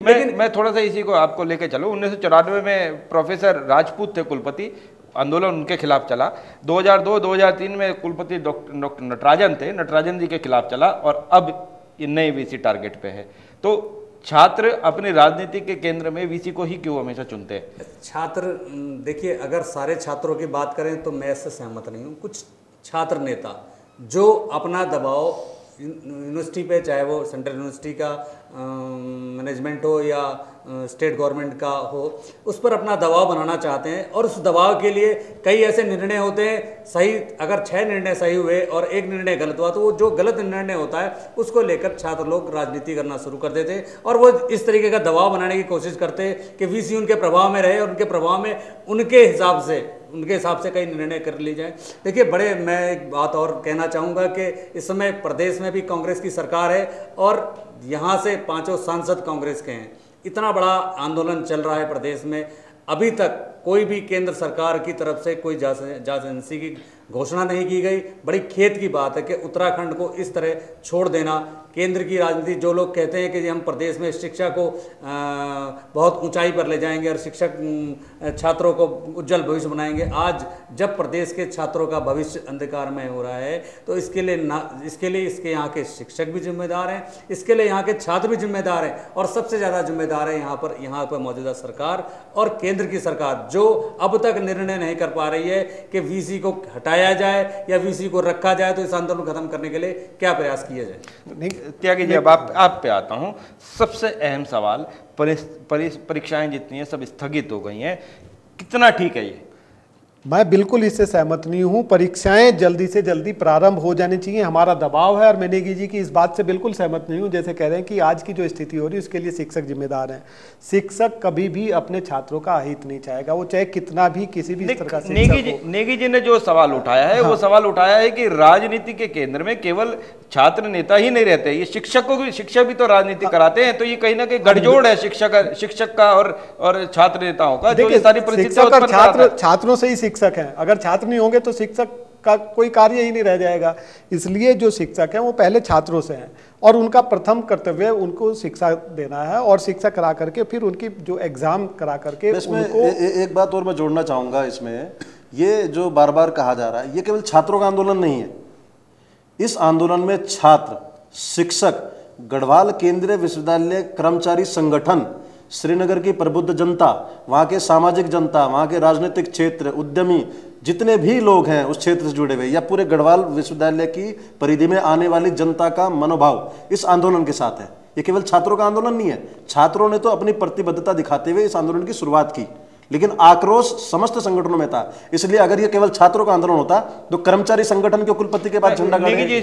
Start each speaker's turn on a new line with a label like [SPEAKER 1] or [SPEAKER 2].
[SPEAKER 1] मैं थोड़ा सा इसी को आपको लेके चलूं। 1994 में प्रोफेसर राजपूत थे कुलपति, आंदोलन उनके खिलाफ चला। 2002-2003 में कुलपति डॉक्टर नटराजन थे, नटराजन जी के खिलाफ चला, और अब ये नए वीसी टारगेट पे है। तो छात्र अपनी राजनीति के केंद्र में वीसी को ही क्यों हमेशा चुनते हैं?
[SPEAKER 2] छात्र, देखिए, अगर सारे छात्रों की बात करें तो मैं इससे सहमत नहीं हूँ। कुछ छात्र नेता जो अपना दबाव यूनिवर्सिटी पे, चाहे वो सेंट्रल यूनिवर्सिटी का मैनेजमेंट हो या स्टेट गवर्नमेंट का हो, उस पर अपना दबाव बनाना चाहते हैं, और उस दबाव के लिए कई ऐसे निर्णय होते हैं सही। अगर 6 निर्णय सही हुए और 1 निर्णय गलत हुआ, तो वो जो गलत निर्णय होता है उसको लेकर छात्र लोग राजनीति करना शुरू कर देते हैं, और वो इस तरीके का दबाव बनाने की कोशिश करते हैं कि वीसी उनके प्रभाव में रहे और उनके प्रभाव में उनके हिसाब से कई निर्णय कर लिए जाए। देखिए, मैं एक बात और कहना चाहूँगा कि इस समय प्रदेश में भी कांग्रेस की सरकार है, और यहाँ से 5 सांसद कांग्रेस के हैं। इतना बड़ा आंदोलन चल रहा है प्रदेश में, अभी तक कोई भी केंद्र सरकार की तरफ से कोई जांच एजेंसी की घोषणा नहीं की गई। बड़ी खेद की बात है कि उत्तराखंड को इस तरह छोड़ देना। केंद्र की राजनीति, जो लोग कहते हैं कि हम प्रदेश में शिक्षा को बहुत ऊंचाई पर ले जाएंगे और छात्रों को उज्जवल भविष्य बनाएंगे, आज जब प्रदेश के छात्रों का भविष्य अंधकारमय हो रहा है, तो इसके लिए इसके यहाँ के शिक्षक भी जिम्मेदार हैं, इसके लिए यहाँ के छात्र भी जिम्मेदार हैं, और सबसे ज़्यादा जिम्मेदार है यहाँ पर मौजूदा सरकार और केंद्र की सरकार, जो अब तक निर्णय नहीं कर पा रही है कि वीसी को हटाया जाए या वीसी को रखा जाए। तो इस आंदोलन को खत्म करने के लिए क्या प्रयास किए जाए?
[SPEAKER 1] त्यागी जी, अब आप पे आता हूं। सबसे अहम सवाल, परीक्षाएं जितनी हैं सब स्थगित हो गई हैं, कितना ठीक है ये?
[SPEAKER 3] मैं बिल्कुल इससे सहमत नहीं हूं। परीक्षाएं जल्दी से जल्दी प्रारंभ हो जानी चाहिए, हमारा दबाव है, और मैं नेगी जी की इस बात से बिल्कुल सहमत नहीं हूं। जैसे कह रहे हैं कि आज की जो स्थिति हो रही है उसके लिए शिक्षक जिम्मेदार हैं। शिक्षक कभी भी अपने छात्रों का अहित नहीं चाहेगा, वो चाहे कितना भी किसी भी स्तर का
[SPEAKER 1] नेगी जी ने जो सवाल उठाया है, वो सवाल उठाया है कि राजनीति के केंद्र में केवल छात्र नेता ही नहीं रहते, ये शिक्षक भी तो राजनीति कराते हैं। तो ये कहीं ना कहीं गठजोड़ है शिक्षक का और छात्र नेताओं का, जो ये सारी परिस्थितियां
[SPEAKER 3] छात्रों से ही शिक्षक हैं। अगर छात्र नहीं होंगे तो शिक्षक का कोई कार्य ही नहीं रह जाएगा। इसलिए जो शिक्षक हैं वो पहले छात्रों से हैं, और उनका प्रथम कर्तव्य उनको शिक्षा देना है, और शिक्षा करा करके फिर उनकी जो एग्जाम करा करके उनको।
[SPEAKER 4] एक बात और मैं जोड़ना चाहूंगा इसमें, ये जो बार बार कहा जा रहा है, ये केवल छात्रों का आंदोलन नहीं है। इस आंदोलन में छात्र, शिक्षक, गढ़वाल केंद्रीय विश्वविद्यालय कर्मचारी संगठन, श्रीनगर की प्रबुद्ध जनता, वहाँ के सामाजिक जनता, वहाँ के राजनीतिक क्षेत्र, उद्यमी, जितने भी लोग हैं उस क्षेत्र से जुड़े हुए, या पूरे गढ़वाल विश्वविद्यालय की परिधि में आने वाली जनता का मनोभाव इस आंदोलन के साथ है। ये केवल छात्रों का आंदोलन नहीं है। छात्रों ने तो अपनी प्रतिबद्धता दिखाते हुए इस आंदोलन की शुरुआत की, लेकिन आक्रोश समस्त संगठनों में था। इसलिए अगर ये केवल छात्रों का आंदोलन होता तो कर्मचारी संगठन के कुलपति के पास झंडा गाड़े